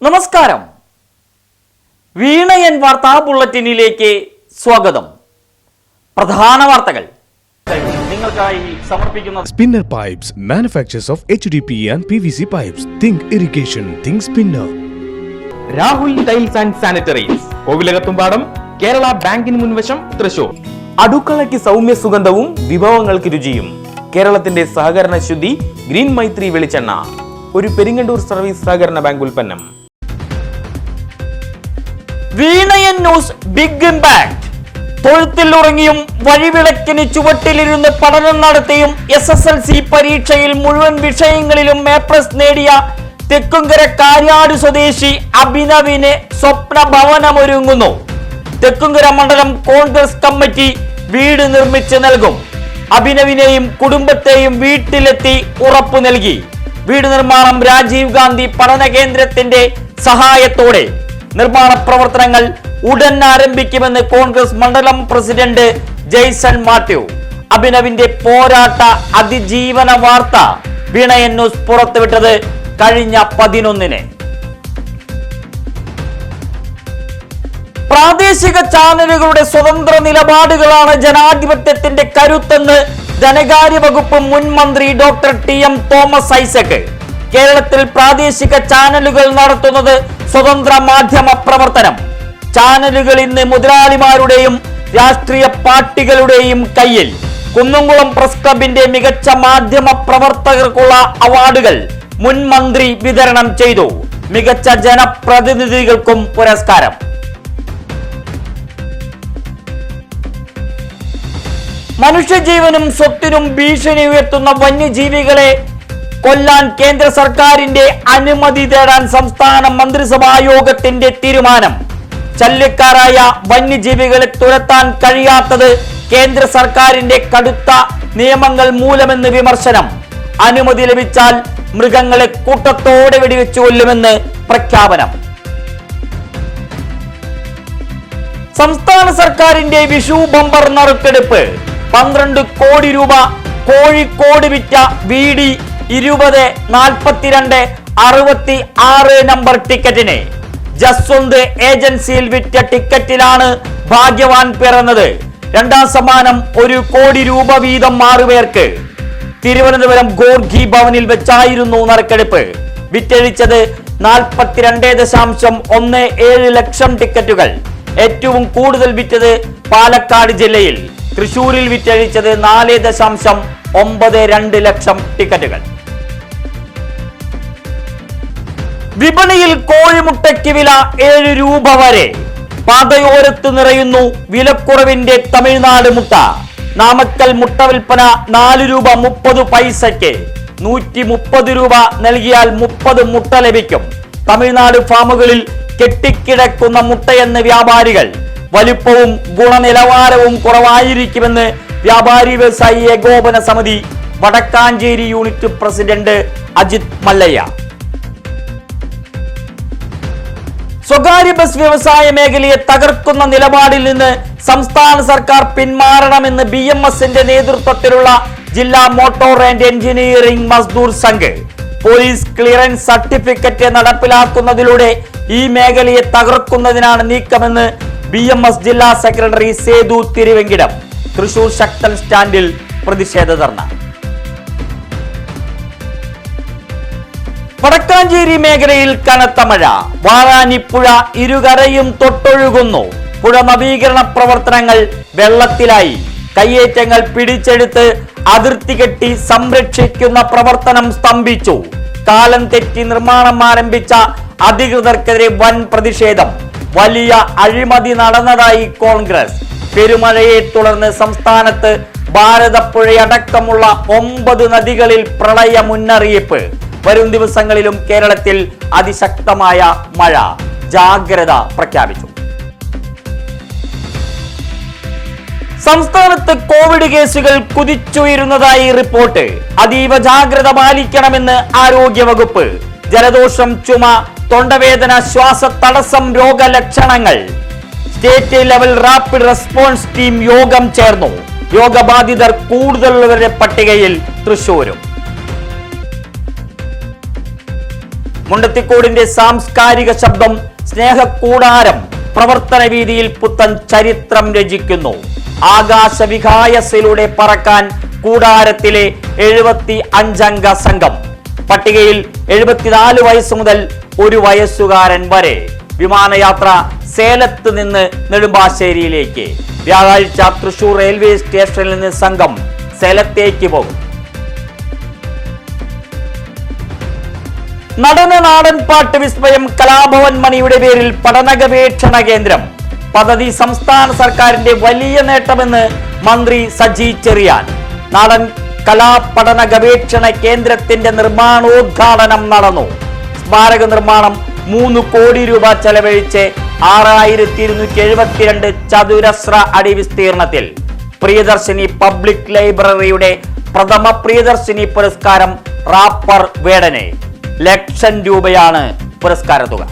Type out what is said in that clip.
നമസ്കാരം. വീണയൻ വാർത്താ ബുള്ളറ്റിനിലേക്ക് സ്വാഗതം. പ്രധാന വാർത്തകൾ നിങ്ങൾക്കായി സമർപ്പിക്കുന്നത് Spinner Pipes, manufacturers of HDPE and PVC pipes. Think irrigation, think Spinner. Rahul tiles and sanitaries, Kovilakathumpadam, Kerala ബാങ്കിന് മുൻവശം, തൃശൂർ. അടുക്കളയ്ക്ക് സൗമ്യ സുഗന്ധവും വിഭവങ്ങൾക്ക് രുചിയും. കേരളത്തിന്റെ സഹകരണ ശുദ്ധി ഗ്രീൻ മൈത്രി വെളിച്ചെണ്ണ, ഒരു പെരിങ്ങണ്ടൂർ സർവീസ് സഹകരണ ബാങ്ക് ഉൽപ്പന്നം. വീണയൻ ന്യൂസ് ബിഗ് ഇമ്പാക്ട്. തൊഴുത്തിൽ ഉറങ്ങിയും വഴിവിളക്കിന് ചുവട്ടിലിരുന്ന് പഠനം നടത്തിയും SSLC പരീക്ഷയിൽ മുഴുവൻ വിഷയങ്ങളിലും A+ നേടിയ തെക്കുംകര കാര്യാട് സ്വദേശി അഭിനവിന് സ്വപ്ന ഭവനമൊരുങ്ങുന്നു. തെക്കുംകര മണ്ഡലം കോൺഗ്രസ് കമ്മിറ്റി വീട് നിർമ്മിച്ച് നൽകും. അഭിനവിനെയും കുടുംബത്തെയും വീട്ടിലെത്തി ഉറപ്പു നൽകി. വീട് നിർമ്മാണം രാജീവ് ഗാന്ധി പഠന കേന്ദ്രത്തിന്റെ സഹായത്തോടെ നിർമ്മാണ പ്രവർത്തനങ്ങൾ ഉടൻ ആരംഭിക്കുമെന്ന് കോൺഗ്രസ് മണ്ഡലം പ്രസിഡന്റ് ജെയ്സൺ മാത്യു. അഭിനവിന്റെ പോരാട്ട അതിജീവന വാർത്ത വീണയൻ ന്യൂസ് പുറത്തുവിട്ടത് കഴിഞ്ഞ 11-ന്. പ്രാദേശിക ചാനലുകളുടെ സ്വതന്ത്ര നിലപാടുകളാണ് ജനാധിപത്യത്തിന്റെ കരുത്തെന്ന് ധനകാര്യ വകുപ്പ് മുൻ മന്ത്രി ഡോക്ടർ TM തോമസ് ഐസക്. കേരളത്തിൽ പ്രാദേശിക ചാനലുകൾ നടത്തുന്നത് സ്വതന്ത്ര മാധ്യമ പ്രവർത്തനം. ചാനലുകൾ ഇന്ന് മുതലാളിമാരുടെയും രാഷ്ട്രീയ പാർട്ടികളുടെയും കയ്യിൽ. കുന്നംകുളം പ്രസ് ക്ലബിന്റെ മികച്ച മാധ്യമ പ്രവർത്തകർക്കുള്ള അവാർഡുകൾ മുൻ മന്ത്രി വിതരണം ചെയ്തു. മികച്ച ജനപ്രതിനിധികൾക്കും പുരസ്കാരം. മനുഷ്യജീവനും സ്വത്തിനും ഭീഷണി ഉയർത്തുന്ന വന്യജീവികളെ കൊല്ലാൻ കേന്ദ്ര സർക്കാരിന്റെ അനുമതി തേടാൻ സംസ്ഥാന മന്ത്രിസഭാ യോഗത്തിന്റെ തീരുമാനം. ശല്യക്കാരായ വന്യജീവികളെ തുരത്താൻ കഴിയാത്തത് കേന്ദ്ര സർക്കാരിന്റെ കടുത്ത നിയമങ്ങൾ മൂലമെന്ന് വിമർശനം. അനുമതി ലഭിച്ചാൽ മൃഗങ്ങളെ കൂട്ടത്തോടെ വെടിവെച്ചു കൊല്ലുമെന്ന് പ്രഖ്യാപനം. സംസ്ഥാന സർക്കാരിന്റെ വിഷു ബമ്പർ നറുക്കെടുപ്പ്. 12 കോടി രൂപ കോഴിക്കോട് വിറ്റ VD 204266 നമ്പർ ടിക്കറ്റിന്. ജസ്വന്ത് ഏജൻസിയിൽ വിറ്റ ടിക്കറ്റിലാണ് ഭാഗ്യവാൻ പിറന്നത്. രണ്ടാം സമ്മാനം 1 കോടി രൂപ വീതം 6 പേർക്ക്. തിരുവനന്തപുരം ഗോർഖി ഭവനിൽ വെച്ചായിരുന്നു നറുക്കെടുപ്പ്. വിറ്റഴിച്ചത് 42.17 ലക്ഷം ടിക്കറ്റുകൾ. ഏറ്റവും കൂടുതൽ വിറ്റത് പാലക്കാട് ജില്ലയിൽ. തൃശൂരിൽ വിറ്റഴിച്ചത് 4.92 ലക്ഷം ടിക്കറ്റുകൾ. വിപണിയിൽ കോഴിമുട്ടയ്ക്ക് വില 7 രൂപ വരെ. പാതയോരത്ത് നിറയുന്നു വിലക്കുറവിന്റെ തമിഴ്നാട് മുട്ട. നാമക്കൽ മുട്ട വിൽപ്പന 4 രൂപ 30 പൈസയ്ക്ക്. 130 രൂപ നൽകിയാൽ 30 മുട്ട ലഭിക്കും. തമിഴ്നാട് ഫാമുകളിൽ കെട്ടിക്കിടക്കുന്ന മുട്ടയെന്ന് വ്യാപാരികൾ. വലുപ്പവും ഗുണനിലവാരവും കുറവായിരിക്കുമെന്ന് വ്യാപാരി വ്യവസായി ഏകോപന സമിതി വടക്കാഞ്ചേരി യൂണിറ്റ് പ്രസിഡന്റ് അജിത് മല്ലയ്യ. സ്വകാര്യ ബസ് വ്യവസായ മേഖലയെ തകർക്കുന്ന നിലപാടിൽ നിന്ന് സംസ്ഥാന സർക്കാർ പിന്മാറണമെന്ന് BMSന്റെ നേതൃത്വത്തിലുള്ള ജില്ലാ motor and engineering Mazdoor Sangh. Police clearance certificate നടപ്പിലാക്കുന്നതിലൂടെ ഈ മേഖലയെ തകർക്കുന്നതിനാണ് നീക്കമെന്ന് BMS ജില്ലാ സെക്രട്ടറി സേതു തിരുവെങ്കിടം. തൃശൂർ ശക്തൻ സ്റ്റാൻഡിൽ പ്രതിഷേധ ധർണ. വടക്കാഞ്ചേരി മേഖലയിൽ കനത്ത മഴ. വാഴാനിപ്പുഴ ഇരുകരയും തൊട്ടൊഴുകുന്നു. പുഴ നവീകരണ പ്രവർത്തനങ്ങൾ വെള്ളത്തിലായി. കയ്യേറ്റങ്ങൾ പിടിച്ചെടുത്ത് അതിർത്തി കെട്ടി സംരക്ഷിക്കുന്ന പ്രവർത്തനം സ്തംഭിച്ചു. കാലം തെറ്റി നിർമ്മാണം ആരംഭിച്ച അധികൃതർക്കെതിരെ വൻ പ്രതിഷേധം. വലിയ അഴിമതി നടന്നതായി കോൺഗ്രസ്. പെരുമഴയെ തുടർന്ന് സംസ്ഥാനത്ത് ഭാരതപ്പുഴയടക്കമുള്ള 9 നദികളിൽ പ്രളയ മുന്നറിയിപ്പ്. വരും ദിവസങ്ങളിലും കേരളത്തിൽ അതിശക്തമായ മഴ. ജാഗ്രത പ്രഖ്യാപിച്ചു. സംസ്ഥാനത്ത് കോവിഡ് കേസുകൾ കുതിച്ചുയരുന്നതായി റിപ്പോർട്ട്. അതീവ ജാഗ്രത പാലിക്കണമെന്ന് ആരോഗ്യവകുപ്പ്. ജലദോഷം, ചുമ, തൊണ്ടവേദന, ശ്വാസതടസ്സം രോഗലക്ഷണങ്ങൾ. State level rapid response team യോഗം ചേർന്നു. രോഗബാധിതർ കൂടുതലുള്ളവരുടെ പട്ടികയിൽ തൃശൂരും. മുണ്ടത്തിക്കോടിന്റെ സാംസ്കാരിക ശബ്ദം സ്നേഹക്കൂടാരം പ്രവർത്തന വീതിയിൽ പുത്തൻ ചരിത്രം രചിക്കുന്നു. ആകാശവിഹായസിലൂടെ പറക്കാൻ കൂടാരത്തിലെ 75 അംഗ സംഘം. പട്ടികയിൽ 74 വയസ്സ് മുതൽ 1 വയസ്സുകാരൻ വരെ. വിമാനയാത്ര സേലത്ത് നിന്ന് നെടുമ്പാശ്ശേരിയിലേക്ക്. വ്യാഴാഴ്ച തൃശൂർ റെയിൽവേ സ്റ്റേഷനിൽ നിന്ന് സംഘം സേലത്തേക്ക് പോകും. നടന നാടൻ പാട്ട് വിസ്മയം കലാഭവൻ മണിയുടെ പേരിൽ പഠന ഗവേഷണ കേന്ദ്രം. പദ്ധതി സംസ്ഥാന സർക്കാരിന്റെ വലിയ നേട്ടമെന്ന് മന്ത്രി സജി ചെറിയാൻ. നാടൻ കലാപഠന ഗവേഷണ കേന്ദ്രത്തിന്റെ നിർമ്മാണോദ്ഘാടനം നടന്നു. സ്മാരക നിർമ്മാണം 3 കോടി രൂപ ചെലവഴിച്ച് 6272 ചതുരശ്ര അടി വിസ്തീർണത്തിൽ. പ്രിയദർശിനി പബ്ലിക് ലൈബ്രറിയുടെ പ്രഥമ പ്രിയദർശിനി പുരസ്കാരം റാപ്പർ വേടനെ. 1,00,000 രൂപയാണ് പുരസ്കാര തുക.